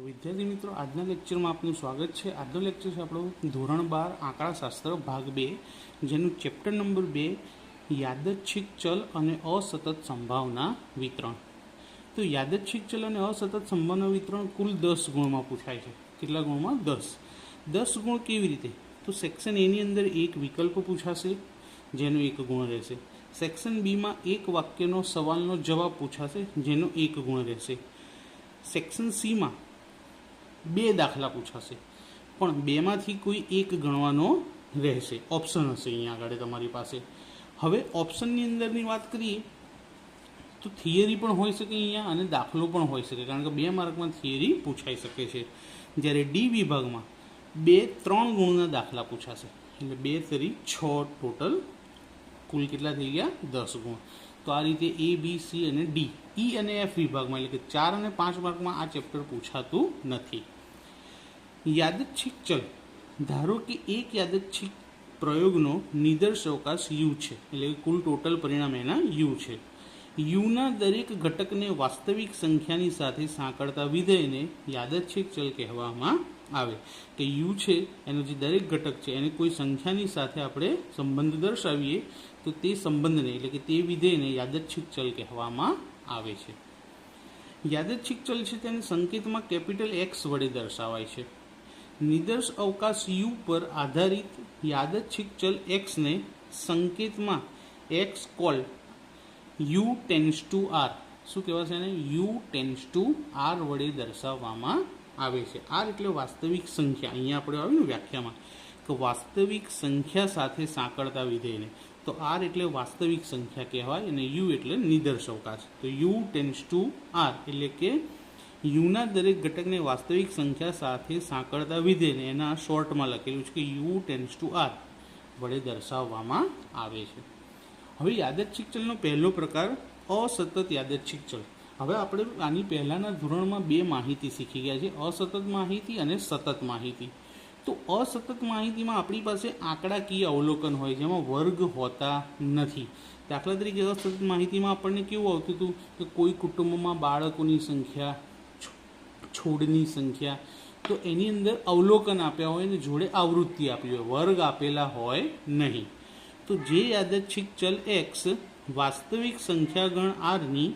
તો વિદ્યાર્થી મિત્રો, આજના લેક્ચરમાં આપનું સ્વાગત છે. આજનો લેક્ચર છે આપણો ધોરણ 12 આંકડાશાસ્ત્ર ભાગ 2, જેનું ચેપ્ટર નંબર 2 યાદચ્છિક ચલ અને અસતત સંભાવના વિતરણ. તો યાદચ્છિક ચલ અને અસતત સંભાવના વિતરણ કુલ 10 ગુણમાં પૂછાય છે. કેટલા ગુણમાં? 10 ગુણ. કેવી રીતે? તો સેક્શન એની અંદર એક વિકલ્પ પૂછાશે જેનો 1 ગુણ રહેશે. સેક્શન બીમાં એક વાક્યનો સવાલનો જવાબ પૂછાશે જેનો 1 ગુણ રહેશે. સેક્શન સીમાં 2 દાખલા પૂછાશે, પણ 2માંથી કોઈ એક ગણવાનો રહેશે. ઓપ્શન હશે અહીંયા આગળ તમારી પાસે. હવે ઓપ્શનની અંદરની વાત કરીએ તો થિયરી પણ હોઈ શકે અહીંયા અને દાખલો પણ હોઈ શકે, કારણ કે 2 માર્કમાં થિયરી પૂછાઈ શકે છે. જ્યારે ડી વિભાગમાં 3 ગુણના દાખલા પૂછાશે, એટલે 2 તરી 6 ટોટલ, કુલ કેટલા થઈ ગયા? 10 ગુણ. તો આ રીતે એ, બી, સી અને ડી, ઈ અને એફ વિભાગમાં, એટલે કે 4 અને 5 માર્કમાં આ ચેપ્ટર પૂછાતું નથી. યાદચ્છિક ચલ. ધારો કે એક યાદચ્છિક પ્રયોગનો નિદર્શ અવકાશ યુ છે, એટલે કે કુલ ટોટલ પરિણામ એના યુ છે. યુના દરેક ઘટકને વાસ્તવિક સંખ્યાની સાથે સાંકળતા વિધેયને યાદચ્છિક ચલ કહેવામાં આવે. કે યુ છે એનો જે દરેક ઘટક છે એને કોઈ સંખ્યાની સાથે આપણે સંબંધ દર્શાવીએ તો તે સંબંધને, એટલે કે તે વિધેયને યાદચ્છિક ચલ કહેવામાં આવે છે. યાદચ્છિક ચલ છે તેને સંકેતમાં કેપિટલ એક્સ વડે દર્શાવાય છે. નિદર્શ અવકાશ યુ પર આધારિત યાદચ્છિક ચલ એક્સને સંકેતમાં X colon U tends to R, શું કહેવાશે એને? યુ ટેન્સ ટુ આર વડે દર્શાવવામાં આવે છે. આર એટલે વાસ્તવિક સંખ્યા. અહીંયા આપણે આવ્યું ને વ્યાખ્યામાં કે વાસ્તવિક સંખ્યા સાથે સાંકળતા વિધેયને, તો આર એટલે વાસ્તવિક સંખ્યા કહેવાય અને યુ એટલે નિદર્શ અવકાશ. તો યુ ટેન્સ ટુ આર એટલે કે યુના દરેક ઘટકને વાસ્તવિક સંખ્યા સાથે સાંકળતા વિધેયને, એના શોર્ટમાં લખેલું છે કે યુ ટેન્સ ટુ આર વડે દર્શાવવામાં આવે છે. હવે યાદચ્છિક ચલનો પહેલો પ્રકાર અસતત યાદચ્છિક ચલ. હવે આપણે આની પહેલાંના ધોરણમાં 2 માહિતી શીખી ગયા છે, અસતત માહિતી અને સતત માહિતી. તો અસતત માહિતીમાં આપણી પાસે આંકડાકીય અવલોકન હોય, જેમાં વર્ગ હોતા નથી. દાખલા તરીકે અસતત માહિતીમાં આપણને કેવું આવતું હતું કે કોઈ કુટુંબમાં બાળકોની સંખ્યા, છોડની સંખ્યા, તો એની અંદર અવલોકન આપ્યા હોય અને જોડે આવૃત્તિ આપી હોય, વર્ગ આપેલા હોય નહીં. તો જે યાદચ્છિક ચલ એક્સ વાસ્તવિક સંખ્યાગણ આરની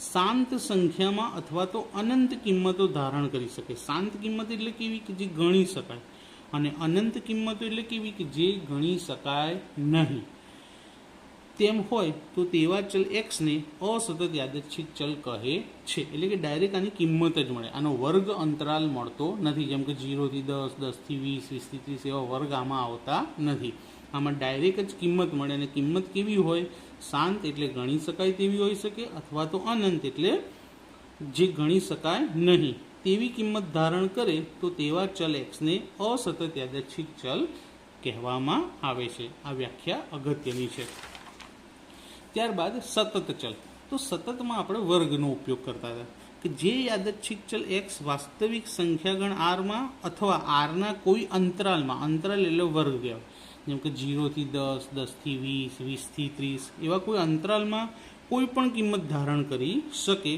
શાંત સંખ્યામાં અથવા તો અનંત કિંમતો ધારણ કરી શકે. શાંત કિંમત એટલે કેવી? કે જે ગણી શકાય, અને અનંત કિંમતો એટલે કેવી? કે જે ગણી શકાય નહીં. તેમ હોય તો તેવા ચલ એક્સને અસતત યાદચ્છિક ચલ કહે છે. એટલે કે ડાયરેક્ટ આની કિંમત જ મળે, આનો વર્ગ અંતરાલ મળતો નથી. જેમ કે 0 થી 10, 10 થી 20, 20 થી 30 એવા વર્ગ આમાં આવતા નથી. આમાં ડાયરેક્ટ જ કિંમત મળે. અને કિંમત કેવી હોય? શાંત એટલે ગણી શકાય તેવી હોઈ શકે, અથવા તો અનંત એટલે જે ગણી શકાય નહીં તેવી કિંમત ધારણ કરે તો તેવા ચલ એક્સને અસતત યાદચ્છિક ચલ કહેવામાં આવે છે. આ વ્યાખ્યા અગત્યની છે. ત્યારબાદ સતત ચલ. તો સતતમાં આપણે વર્ગનો ઉપયોગ કરતા હતા કે જે યાદચ્છિક ચલ એક્સ વાસ્તવિક સંખ્યાગણ આરમાં અથવા આરના કોઈ અંતરાલમાં, અંતરાલ એટલે વર્ગ કહેવાય, જેમ કે 0 થી 10, 10 થી 20, 20 થી 30 એવા કોઈ અંતરાલમાં કોઈ પણ કિંમત ધારણ કરી શકે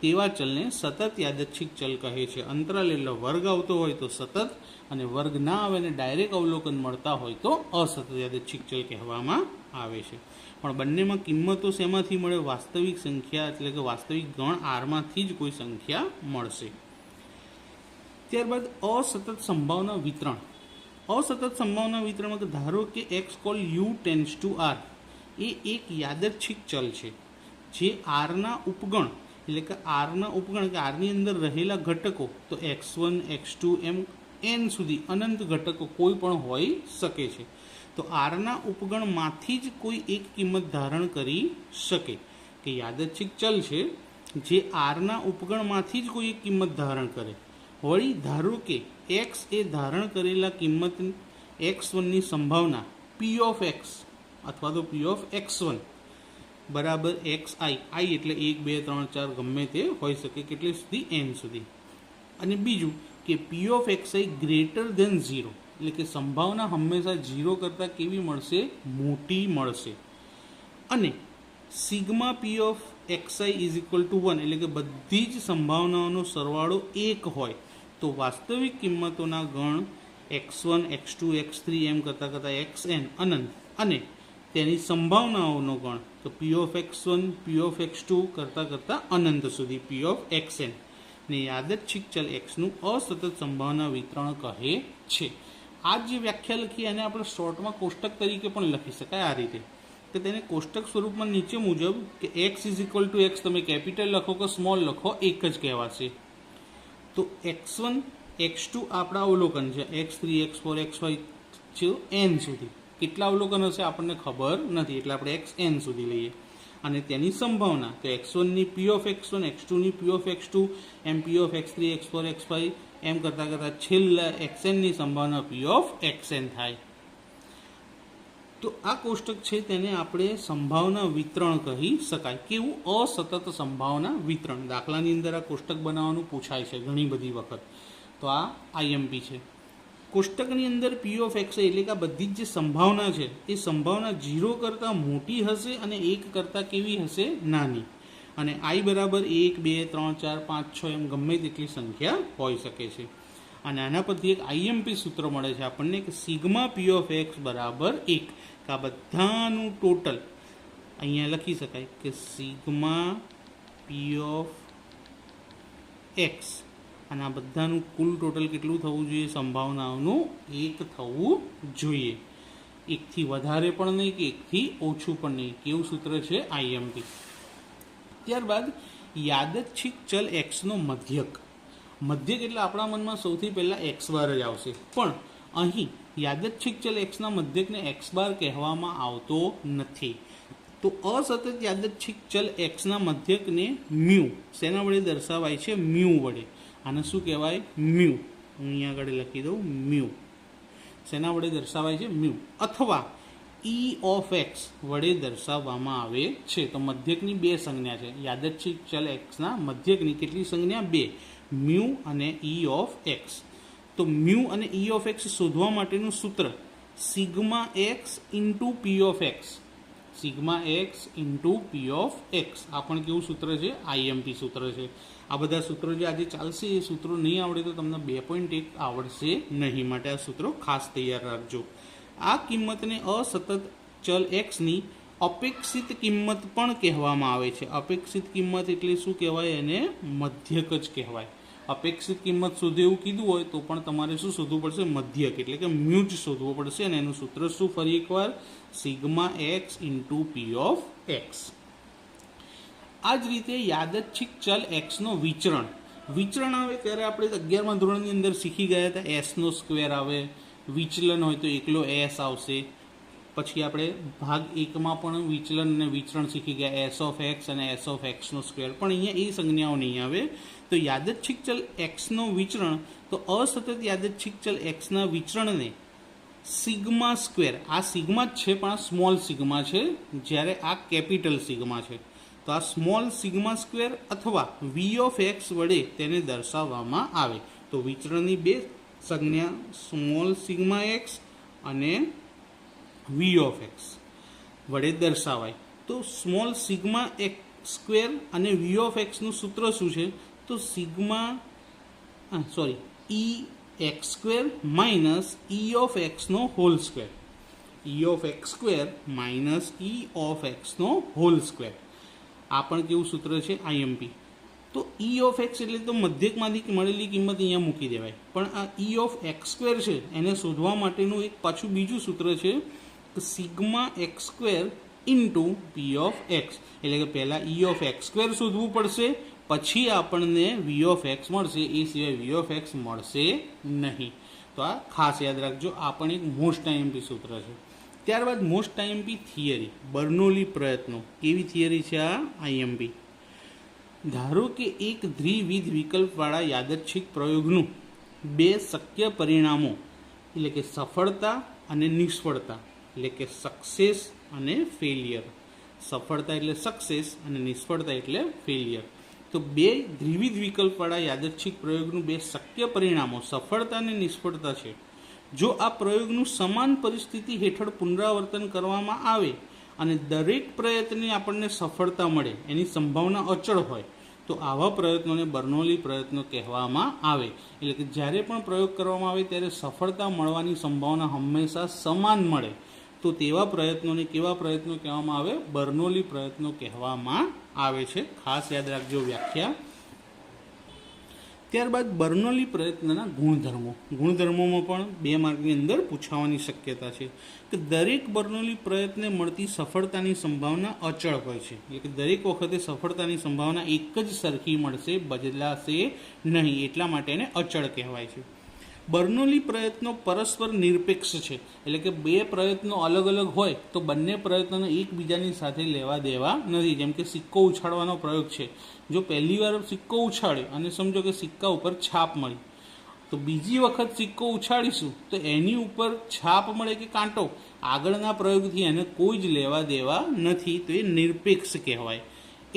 તેવા ચલને સતત યાદચ્છિક ચલ કહે છે. અંતરાલ એટલે વર્ગ આવતો હોય તો સતત, અને વર્ગ ના આવે અને ડાયરેક્ટ અવલોકન મળતા હોય તો અસતત યાદચ્છિક ચલ કહેવામાં આવે છે. પણ બંનેમાં કિંમતો શેમાંથી મળે? વાસ્તવિક સંખ્યા એટલે કે વાસ્તવિક ગણ આરમાંથી જ કોઈ સંખ્યા મળશે. ત્યારબાદ અસતત સંભાવના વિતરણ. અસતત સંભાવના વિતરણમાં ધારો કે X colon U tends to R એ એક યાદચ્છિક ચલ છે જે આરના ઉપગણ, એટલે કે આરના ઉપગણ કે આરની અંદર રહેલા ઘટકો, તો x1, x2 એમ n સુધી અનંત ઘટકો કોઈ પણ હોઈ શકે છે. તો આરના ઉપગણમાંથી જ કોઈ એક કિંમત ધારણ કરી શકે. કે યાદચ્છિક ચલ છે જે આરના ઉપગણમાંથી જ કોઈ એક કિંમત ધારણ કરે. વળી ધારો કે એક્સ એ ધારણ કરેલા કિંમત x1ની સંભાવના p ઓફ x અથવા તો p ઓફ x1 બરાબર xi, i એટલે 1, 2, 3, 4 ગમે તે હોઈ શકે, કેટલી સુધી? n સુધી. અને બીજું કે p of xi greater than 0, એટલે કે સંભાવના હંમેશા 0 કરતાં કેવી મળશે? મોટી મળશે. અને sigma p of xi is equal to 1, એટલે કે બધી જ સંભાવનાઓનો સરવાળો 1 હોય તો વાસ્તવિક કિંમતોના ગણ x1, x2, x3 એમ કરતાં કરતાં xn અનંત અને તેની સંભાવનાઓનો ગણ તો p of x1, p of x2 કરતાં કરતાં અનંત સુધી p of xn ને યાદચ્છિક ચલ xનું અસતત સંભાવના વિતરણ કહે છે. આ જે વ્યાખ્યા લખી એને આપણે શોર્ટમાં કોષ્ટક તરીકે પણ લખી શકાય આ રીતે કે તેને કોષ્ટક સ્વરૂપમાં નીચે મુજબ કે x = x તમે કેપિટલ લખો કે સ્મોલ લખો એક જ કહેવાશે. તો x1, x2 આપણા અવલોકન છે, x3, x4, x5 n સુધી કેટલા અવલોકન હશે આપણને ખબર નથી એટલે આપણે xn સુધી લઈએ. અને તેની સંભાવના તો x1 ની p of x1, x2 ની p of x2 M p of x3, x4, x5 એમ કરતાં કરતાં છેલ્લા xn ની સંભાવના p of xn થાય. તો આ કોષ્ટક છે તેને આપણે સંભાવના વિતરણ કહી શકાય. કેવું? અસતત સંભાવના વિતરણ. દાખલાની અંદર આ કોષ્ટક બનાવવાનું પૂછાય છે ઘણી બધી વખત. તો આ IMP છે. કોષ્ટકની અંદર p of x એટલે કે આ બધી જ જે સંભાવના છે એ સંભાવના 0 કરતાં મોટી હશે અને 1 કરતાં કેવી હશે? નાની. અને i બરાબર 1, 2, 3, 4, 5, 6 એમ ગમે તેટલી સંખ્યા હોઈ શકે છે. અને આના પરથી એક IMP સૂત્ર મળે છે આપણને કે સિગ્મા p of x બરાબર 1. કે આ બધાનું ટોટલ અહીંયા લખી શકાય કે સિગ્મા p of x અને આ બધાનું કુલ ટોટલ કેટલું થવું જોઈએ? સંભાવનાઓનું 1 થવું જોઈએ. 1 થી વધારે પણ નહીં કે 1 થી ઓછું પણ નહીં. કેવું સૂત્ર છે? IMP. ત્યારબાદ યાદચ્છિક ચલ xનો મધ્યક. મધ્યક એટલે આપણા મનમાં સૌથી પહેલાં x બાર જ આવશે, પણ અહીં યાદચ્છિક ચલ xના મધ્યકને x બાર કહેવામાં આવતો નથી. તો અસતત યાદચ્છિક ચલ xના મધ્યકને મ્યુ શેના વડે દર્શાવાય છે? મ્યુ વડે. આને શું કહેવાય? મ્યુ. હું અહીંયા આગળ લખી દઉં મ્યુ. શેના વડે દર્શાવાય છે? મ્યુ. અથવા e of x વડે દર્શાવવામાં આવે છે. તો મધ્યકની બે સંજ્ઞા છે. યાદચ્છિક ચલ xના મધ્યકની કેટલી સંજ્ઞા? બે, મ્યુ અને e of x. તો મ્યુ અને e of x શોધવા માટેનું સૂત્ર sigma x into p of x. Sigma x into p of x. આ પણ કેવું સૂત્ર છે? IMP સૂત્ર છે. આ બધા સૂત્રો જે આજે ચાલશે એ સૂત્રો નહીં આવડે તો તમને 2.1 આવડશે નહીં. માટે આ સૂત્રો ખાસ તૈયાર રાખજો. આ કિંમતને અસતત ચલ xની અપેક્ષિત કિંમત પણ કહેવામાં આવે છે. અપેક્ષિત કિંમત એટલે શું કહેવાય? એને મધ્યક જ કહેવાય. અપેક્ષિત કિંમત શોધે એવું કીધું હોય તો પણ તમારે શું શોધવું પડશે? મધ્યક એટલે કે મ્યુ જ શોધવું પડશે. અને એનું સૂત્ર શું? ફરી એકવાર sigma x into p of x. આ જ રીતે યાદચ્છિક ચલ xનો વિચરણ. વિચરણ આવે ત્યારે આપણે 11મા ધોરણની અંદર શીખી ગયા હતા એસનો સ્ક્વેર આવે, વિચલન હોય તો એકલો એસ આવશે. પછી આપણે ભાગ 1માં પણ વિચલન અને વિચરણ શીખી ગયા, એસ ઓફ એક્સ અને એસ ઓફ એક્સનો સ્ક્વેર. પણ અહીંયા એ સંજ્ઞાઓ નહીં આવે. તો યાદચ્છિક ચલ એક્સનો વિચરણ, તો અસતત યાદચ્છિક ચલ એક્સના વિચરણને સિગ્મા સ્ક્વેર, આ સિગ્મા જ છે પણ આ સ્મોલ સિગ્મા છે, જ્યારે આ કેપિટલ સિગ્મા છે. તો આ સ્મોલ સિગ્મા સ્ક્વેર અથવા વી ઓફ એક્સ વડે તેને દર્શાવવામાં આવે. તો વિચરણની બે સંજ્ઞા સ્મોલ સિગ્મા એક્સ અને વી ઓફ એક્સ વડે દર્શાવાય. તો સ્મોલ સિગ્મા એક્સ સ્ક્વેર અને વી ઓફ એક્સનું સૂત્ર શું છે? તો sigma E X square minus E of એક્સનો whole square. E of X square minus E of એક્સનો હોલ સ્ક્વેર. આ પણ કેવું સૂત્ર છે? આઈએમપી. તો ઈ ઓફ એક્સ એટલે તો મધ્યકમાંથી મળેલી કિંમત અહીંયા મૂકી દેવાય. પણ આ ઈ ઓફ એક્સ સ્ક્વેર છે એને શોધવા માટેનું એક પાછું બીજું સૂત્ર છે કે sigma x square into P of x. એટલે કે પહેલાં ઈ ઓફ એક્સ સ્ક્વેર શોધવું પડશે, પછી આપણને વી ઓફ એક્સ મળશે. એ સિવાય વી ઓફ એક્સ મળશે નહીં. તો આ ખાસ યાદ રાખજો. આ પણ એક મોસ્ટ આઈએમપી સૂત્ર છે. ત્યારબાદ મોસ્ટ આઈએમપી થિયરી, બર્નોલી પ્રયત્નો. કેવી થિયરી છે આ? આઈએમપી. ધારો કે એક દ્વિવિધ વિકલ્પવાળા યાદચ્છિક પ્રયોગનું બે શક્ય પરિણામો એટલે કે સફળતા અને નિષ્ફળતા એટલે કે સક્સેસ અને ફેલિયર. સફળતા એટલે સક્સેસ અને નિષ્ફળતા એટલે ફેલિયર. તો બે દ્વિવિધ વિકલ્પવાળા યાદચ્છિક પ્રયોગનું બે શક્ય પરિણામો સફળતા અને નિષ્ફળતા છે. જો આ પ્રયોગનું સમાન પરિસ્થિતિ હેઠળ પુનરાવર્તન કરવામાં આવે અને દરેક પ્રયત્ને આપણને સફળતા મળે, એની સંભાવના અચળ હોય, તો તો આવા પ્રયત્નોને બર્નોલી પ્રયત્નો કહેવામાં આવે. એટલે કે જ્યારે પણ પ્રયોગ કરવામાં આવે ત્યારે સફળતા મળવાની સંભાવના હંમેશા સમાન મળે, તો તેવા પ્રયત્નોને કેવા પ્રયત્નો કહેવામાં આવે? બર્નોલી પ્રયત્નો કહેવામાં આવે છે. ખાસ યાદ રાખજો વ્યાખ્યા. ત્યારબાદ બર્નોલી પ્રયત્નના ગુણધર્મો. ગુણધર્મોમાં પણ 2 માર્કની અંદર પૂછાવાની શક્યતા છે કે દરેક બર્નોલી પ્રયત્નને મળતી સફળતાની સંભાવના અચળ હોય છે. એટલે કે દરેક વખતે સફળતાની સંભાવના એક જ સરખી મળશે, બદલાશે નહીં, એટલા માટે એને અચળ કહેવાય છે. બર્નોલી પ્રયત્નો પરસ્પર નિરપેક્ષ છે. એટલે કે 2 પ્રયત્નો અલગ અલગ હોય તો બંને પ્રયત્નોને એકબીજાની સાથે લેવા દેવા નથી. જેમ કે સિક્કો ઉછાળવાનો પ્રયોગ છે. જો પહેલી વાર સિક્કો ઉછાળે અને સમજો કે સિક્કા ઉપર છાપ મળી, તો બીજી વખત સિક્કો ઉછાળીશું તો એની ઉપર છાપ મળે કે કાંટો, આગળના પ્રયોગથી એને કોઈ જ લેવા દેવા નથી, તો એ નિરપેક્ષ કહેવાય.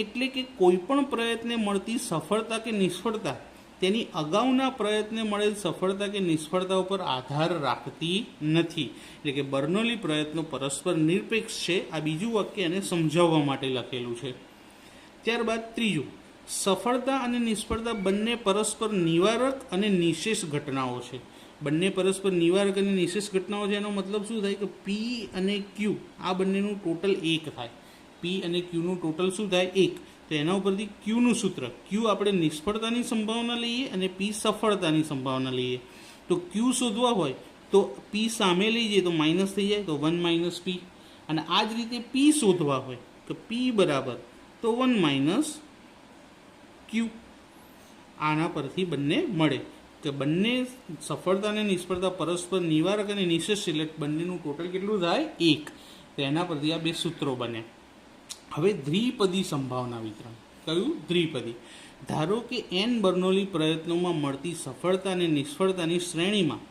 એટલે કે કોઈ પણ પ્રયત્ને મળતી સફળતા કે નિષ્ફળતા તેની અગાઉના પ્રયત્ને મળેલ સફળતા કે નિષ્ફળતા ઉપર આધાર રાખતી નથી. એટલે કે બર્નોલી પ્રયત્નો પરસ્પર નિરપેક્ષ છે. આ બીજું વાક્ય એને સમજાવવા માટે લખેલું છે. ત્યારબાદ ત્રીજું, સફળતા અને નિષ્ફળતા બંને પરસ્પર નિવારક અને નિશેષ ઘટનાઓ છે. બંને પરસ્પર નિવારક અને નિશેષ ઘટનાઓ છે. એનો મતલબ શું થાય કે પી અને ક્યુ આ બંનેનું ટોટલ 1 થાય. પી અને ક્યુનું ટોટલ શું થાય? 1. તો એના ઉપરથી ક્યુનું સૂત્ર, ક્યુ આપણે નિષ્ફળતાની સંભાવના લઈએ અને પી સફળતાની સંભાવના લઈએ. તો ક્યુ શોધવા હોય તો પી સામે લઈ જઈએ તો માઇનસ થઈ જાય, તો 1 - પી. અને આ જ રીતે પી શોધવા હોય તો પી બરાબર તો 1 - ક્યુ. આના પરથી બંને મળે કે બંને સફળતા અને નિષ્ફળતા પરસ્પર નિવારક અને નિશેષ, એટલે બંનેનું ટોટલ કેટલું થાય? 1. તો એના પરથી આ 2 સૂત્રો બને. હવે દ્વિપદી સંભાવના વિતરણ. કયું? દ્વિપદી. ધારો કે n બર્નોલી પ્રયત્નોમાં મળતી સફળતા અને નિષ્ફળતાની શ્રેણીમાં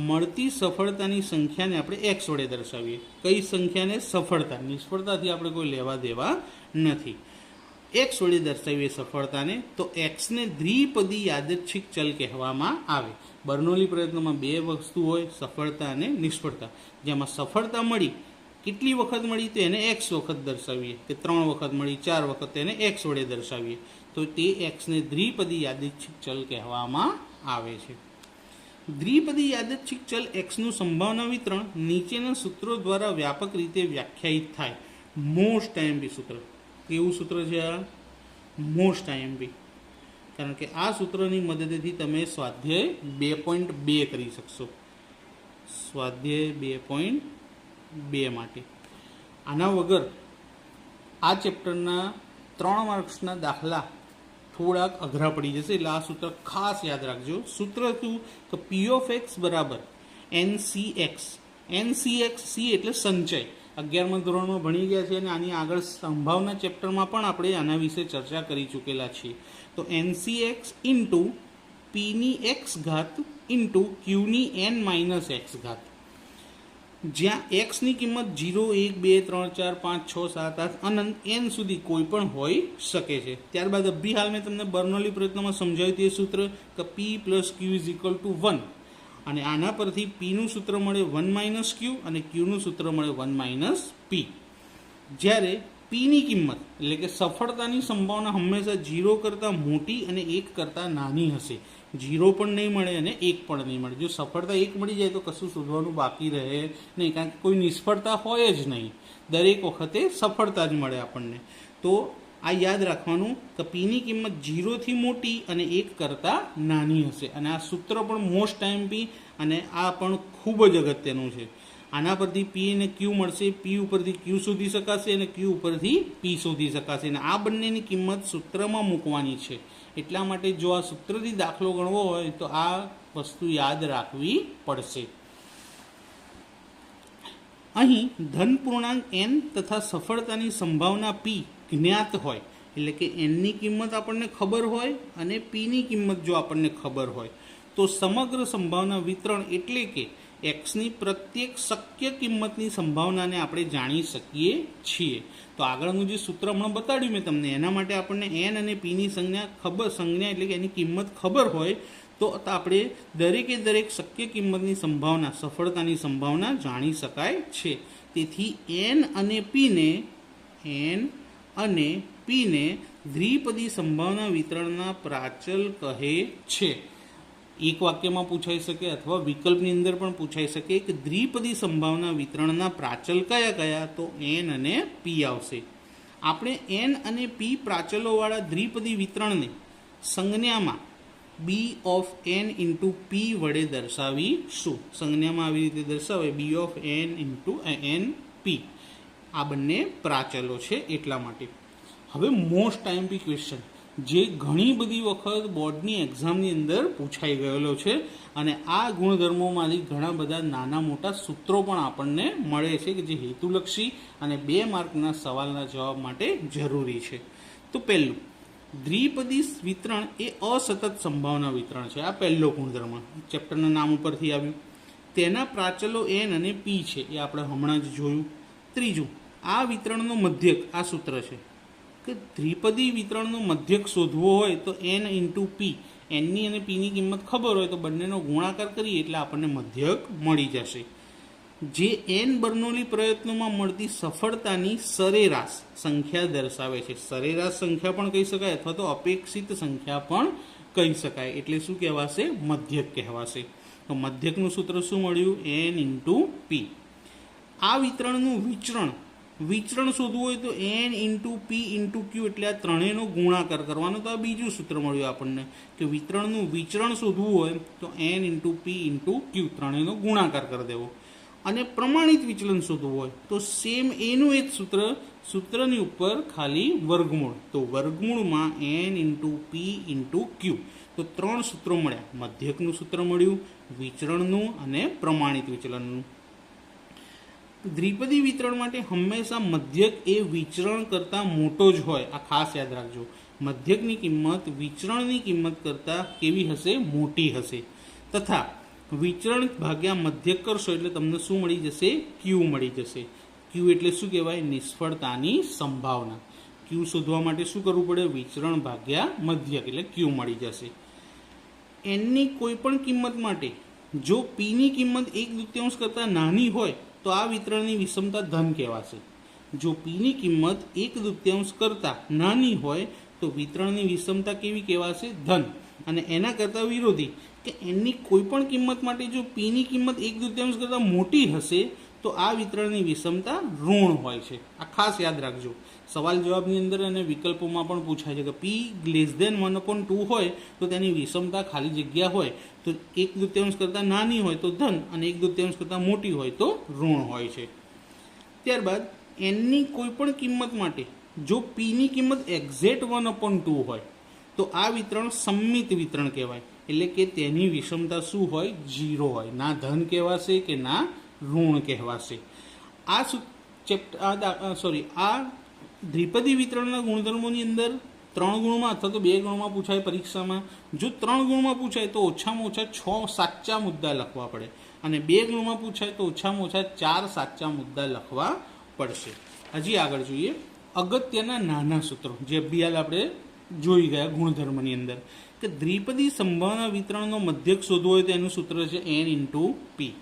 મળતી સફળતાની સંખ્યાને આપણે x વડે દર્શાવીએ. કઈ સંખ્યાને? સફળતા. નિષ્ફળતાથી આપણે કોઈ લેવા દેવા નથી. x વડે દર્શાવીએ સફળતાને, તો xને દ્વિપદી યાદચ્છિક ચલ કહેવામાં આવે. બર્નોલી પ્રયત્નોમાં 2 વસ્તુ હોય, સફળતા અને નિષ્ફળતા. જેમાં સફળતા મળી, કેટલી વખત મળી તો એને x વખત દર્શાવીએ, કે 3 વખત મળી, 4 વખત, એને x વડે દર્શાવીએ, તો તે xને દ્વિપદી યાદચ્છિક ચલ કહેવામાં આવે છે. દ્વિપદી યાદચ્છિક ચલ xનું સંભાવના વિતરણ નીચેના સૂત્રો દ્વારા વ્યાપક રીતે વ્યાખ્યાયિત થાય. મોસ્ટ આઈએમપી સૂત્ર. કેવું સૂત્ર છે આ? Most IMP. કારણ કે આ સૂત્રની મદદથી તમે સ્વાધ્યાય 2.2 કરી શકશો. સ્વાધ્યાય 2.2 માટે. આના વગર આ ચેપ્ટરના 3 માર્ક્સના દાખલા થોડાક અઘરા પડી જશે. એટલે આ સૂત્ર ખાસ યાદ રાખજો. સૂત્ર શું? તો પી ઓફ એક્સ બરાબર NCX. NCX, સી એટલે સંચય. 11મા ધોરણમાં ભણી ગયા છે અને આની આગળ સંભાવના ચેપ્ટરમાં પણ આપણે આના વિશે ચર્ચા કરી ચૂકેલા છીએ. તો NCX ઇન્ટુ પીની એક્સ ઘાત ઇન્ટુ ક્યુની n-x ઘાત. જ્યાં એક્સની કિંમત 0, 1, 2, 3, 4, 5, 6, 7, 8 અનંત n સુધી કોઈ પણ હોઈ શકે છે. ત્યારબાદ અભી હાલ મેં તમને બર્નોલી પ્રયત્નમાં સમજાવ્યું તે સૂત્ર કે p + q = 1. અને આના પરથી પીનું સૂત્ર મળે 1 - ક્યુ અને ક્યુનું સૂત્ર મળે 1 - પી. જ્યારે પીની કિંમત એટલે કે સફળતાની સંભાવના હંમેશા 0 કરતાં મોટી અને 1 કરતાં નાની હશે. 0 પણ નહીં મળે અને 1 પણ નહીં મળે. જો સફળતા 1 મળી જાય તો કશું શોધવાનું બાકી રહે નહીં, કારણ કે કોઈ નિષ્ફળતા હોય જ નહીં. દરેક વખતે સફળતા જ મળે આપણને. તો આ યાદ રાખવાનું કે પીની કિંમત 0થી મોટી અને 1 કરતાં નાની હશે. અને આ સૂત્ર પણ મોસ્ટ આઈએમપી અને આ પણ ખૂબ જ અગત્યનું છે. આના પરથી પી અને ક્યુ મળશે. પી ઉપરથી ક્યુ શોધી શકાશે અને ક્યુ ઉપરથી પી શોધી શકાશે. અને આ બંનેની કિંમત સૂત્રમાં મૂકવાની છે. એટલા માટે જો આ સૂત્રથી દાખલો ગણવો હોય તો આ વસ્તુ યાદ રાખવી પડશે. અહીં ધન પૂર્ણાંક n તથા સફળતાની સંભાવના p જ્ઞાત હોય, એટલે કે nની કિંમત આપણને ખબર હોય અને pની કિંમત જો આપણને ખબર હોય, તો સમગ્ર સંભાવના વિતરણ એટલે કે xની પ્રત્યેક શક્ય કિંમતની સંભાવનાને આપણે જાણી શકીએ છીએ. તો આગળનું જે સૂત્ર હમણાં બતાડ્યું મેં તમને, એના માટે આપણને n અને pની સંજ્ઞા એટલે કે એની કિંમત ખબર હોય તો આપણે દરેકે દરેક શક્ય કિંમતની સંભાવના, સફળતાની સંભાવના જાણી શકાય છે. તેથી n અને p પીને દ્વિપદી સંભાવના વિતરણના પ્રાચલ કહે છે. એક વાક્યમાં પૂછાઈ શકે અથવા વિકલ્પની અંદર પણ પૂછાઈ શકે કે દ્વિપદી સંભાવના વિતરણના પ્રાચલ કયા કયા, તો એન અને પી આવશે. આપણે એન અને પી પ્રાચલોવાળા દ્વિપદી વિતરણને સંજ્ઞામાં B of N into P વડે દર્શાવીશું. સંજ્ઞામાં આવી રીતે દર્શાવે B of N into N P. આ બંને પ્રાચલો છે એટલા માટે. હવે મોસ્ટ આઈએમપી ક્વેશ્ચન જે ઘણી બધી વખત બોર્ડની એક્ઝામની અંદર પૂછાઈ ગયેલો છે અને આ ગુણધર્મોમાંથી ઘણા બધા નાના મોટા સૂત્રો પણ આપણને મળે છે કે જે હેતુલક્ષી અને 2 માર્કના સવાલના જવાબ માટે જરૂરી છે. તો પહેલું, દ્વિપદી વિતરણ એ અસતત સંભાવના વિતરણ છે. આ પહેલો ગુણધર્મ ચેપ્ટરના નામ ઉપરથી આવ્યું. તેના પ્રાચલો એન અને પી છે, એ આપણે હમણાં જ જોયું. ત્રીજું, આ વિતરણનો મધ્યક, આ સૂત્ર છે કે દ્વિપદી વિતરણનો મધ્યક શોધવો હોય તો એન ઇન્ટુ પી, એનની અને પીની કિંમત ખબર હોય તો બંનેનો ગુણાકાર કરીએ એટલે આપણને મધ્યક મળી જશે. જે એન બર્નોલી પ્રયત્નોમાં મળતી સફળતાની સરેરાશ સંખ્યા દર્શાવે છે. સરેરાશ સંખ્યા પણ કહી શકાય અથવા તો અપેક્ષિત સંખ્યા પણ કહી શકાય. એટલે શું કહેવાશે? મધ્યક કહેવાશે. તો મધ્યકનું સૂત્ર શું મળ્યું? એન ઇન્ટુ પી. આ વિતરણનું વિચરણ શોધવું હોય તો એન ઇન્ટુ પી ઇન્ટુ ક્યુ, એટલે આ ત્રણેયનો ગુણાકાર કરવાનો. તો આ બીજું સૂત્ર મળ્યું આપણને કે વિતરણનું વિચરણ શોધવું હોય તો એન ઇન્ટુ પી ઇન્ટુ ક્યુ, ત્રણેયનો ગુણાકાર કરી દેવો. અને પ્રમાણિત વિચલન શોધવું હોય તો સેમ એનું એક સૂત્રની ઉપર ખાલી વર્ગમૂળ. તો વર્ગમૂળમાં એન ઇન્ટુ પી ઇન્ટુ ક્યુ. તો 3 સૂત્રો મળ્યા. મધ્યકનું સૂત્ર મળ્યું, વિચરણનું અને પ્રમાણિત વિચલનનું. દ્વિપદી વિતરણ માટે હંમેશા મધ્યક એ વિચરણ કરતાં મોટો જ હોય. આ ખાસ યાદ રાખજો. મધ્યકની કિંમત વિચરણની કિંમત કરતાં કેવી હશે? મોટી હશે. તથા વિચરણ ભાગ્યા મધ્યક કરશો એટલે તમને શું મળી જશે? ક્યુ મળી જશે. ક્યુ એટલે શું કહેવાય? નિષ્ફળતાની સંભાવના. ક્યુ શોધવા માટે શું કરવું પડે? વિચરણ ભાગ્યા મધ્યક એટલે ક્યુ મળી જશે. એનની કોઈ પણ કિંમત માટે જો પીની કિંમત 1/2 કરતાં નાની હોય તો આ વિતરણની વિષમતા ધન કહેવાશે. જો પીની કિંમત 1/2 કરતાં નાની હોય તો વિતરણની વિષમતા કેવી કહેવાશે? ધન. અને એના કરતાં વિરોધી કે એની કોઈ પણ કિંમત માટે જો પીની કિંમત 1/2 કરતાં મોટી હશે તો આ વિતરણની વિષમતા ઋણ હોય છે. આ ખાસ યાદ રાખજો. સવાલ જવાબની અંદર અને વિકલ્પોમાં પણ પૂછાય છે કે પી <1/2 હોય તો તેની વિષમતા ખાલી જગ્યા હોય તો 1/2 કરતાં નાની હોય તો ધન અને 1/2 કરતાં મોટી હોય તો ઋણ હોય છે. ત્યારબાદ એનની કોઈ પણ કિંમત માટે જો પીની કિંમત એક્ઝેક્ટ 1/2 હોય તો આ વિતરણ સંમિત વિતરણ કહેવાય. એટલે કે તેની વિષમતા શું હોય? 0 હોય. ના ધન કહેવાશે કે ના ઋણ કહેવાશે. આ દ્વિપદી વિતરણના ગુણધર્મોની અંદર 3 ગુણમાં અથવા તો 2 ગુણમાં પૂછાય પરીક્ષામાં. જો 3 ગુણમાં પૂછાય તો ઓછામાં ઓછા 6 સાચા મુદ્દા લખવા પડે અને 2 ગુણમાં પૂછાય તો ઓછામાં ઓછા 4 સાચા મુદ્દા લખવા પડશે. હજી આગળ જોઈએ અગત્યના નાના સૂત્રો જે અભ્યાલ આપણે જોઈ ગયા ગુણધર્મની અંદર કે દ્વિપદી સંભાવના વિતરણનો મધ્યક શોધવો હોય તો એનું સૂત્ર છે એન ઇન્ટુ પી.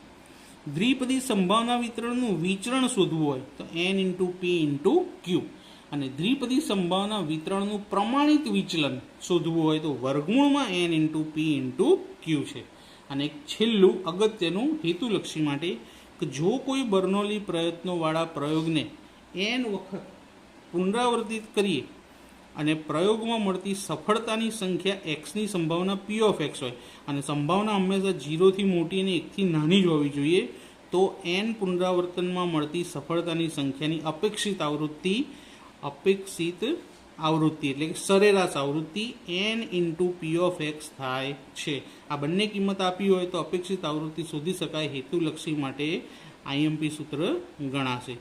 દ્વિપદી સંભાવના વિતરણનું વિચરણ શોધવું હોય તો એન ઇન્ટુ પી ઇન્ટુ ક્યુ. અને દ્વિપદી સંભાવના વિતરણનું પ્રમાણિત વિચલન શોધવું હોય તો વર્ગમૂળમાં એન ઇન્ટુ પી ઇન્ટુ ક્યુ છે. અને છેલ્લું અગત્યનું હેતુલક્ષી માટે કે જો કોઈ બર્નોલી પ્રયત્નોવાળા પ્રયોગને n વખત પુનરાવર્તિત કરીએ અને પ્રયોગમાં મળતી સફળતાની સંખ્યા એક્સની સંભાવના પી ઓફ એક્સ હોય અને સંભાવના હંમેશા 0થી મોટી અને 1થી નાની જ હોવી જોઈએ તો n પુનરાવર્તનમાં મળતી સફળતાની સંખ્યાની અપેક્ષિત આવૃત્તિ એટલે કે સરેરાશ આવૃત્તિ n into P of x થાય છે. આ બંને કિંમત આપી હોય તો અપેક્ષિત આવૃત્તિ શોધી શકાય. હેતુલક્ષી માટે આઈએમપી સૂત્ર ગણાશે.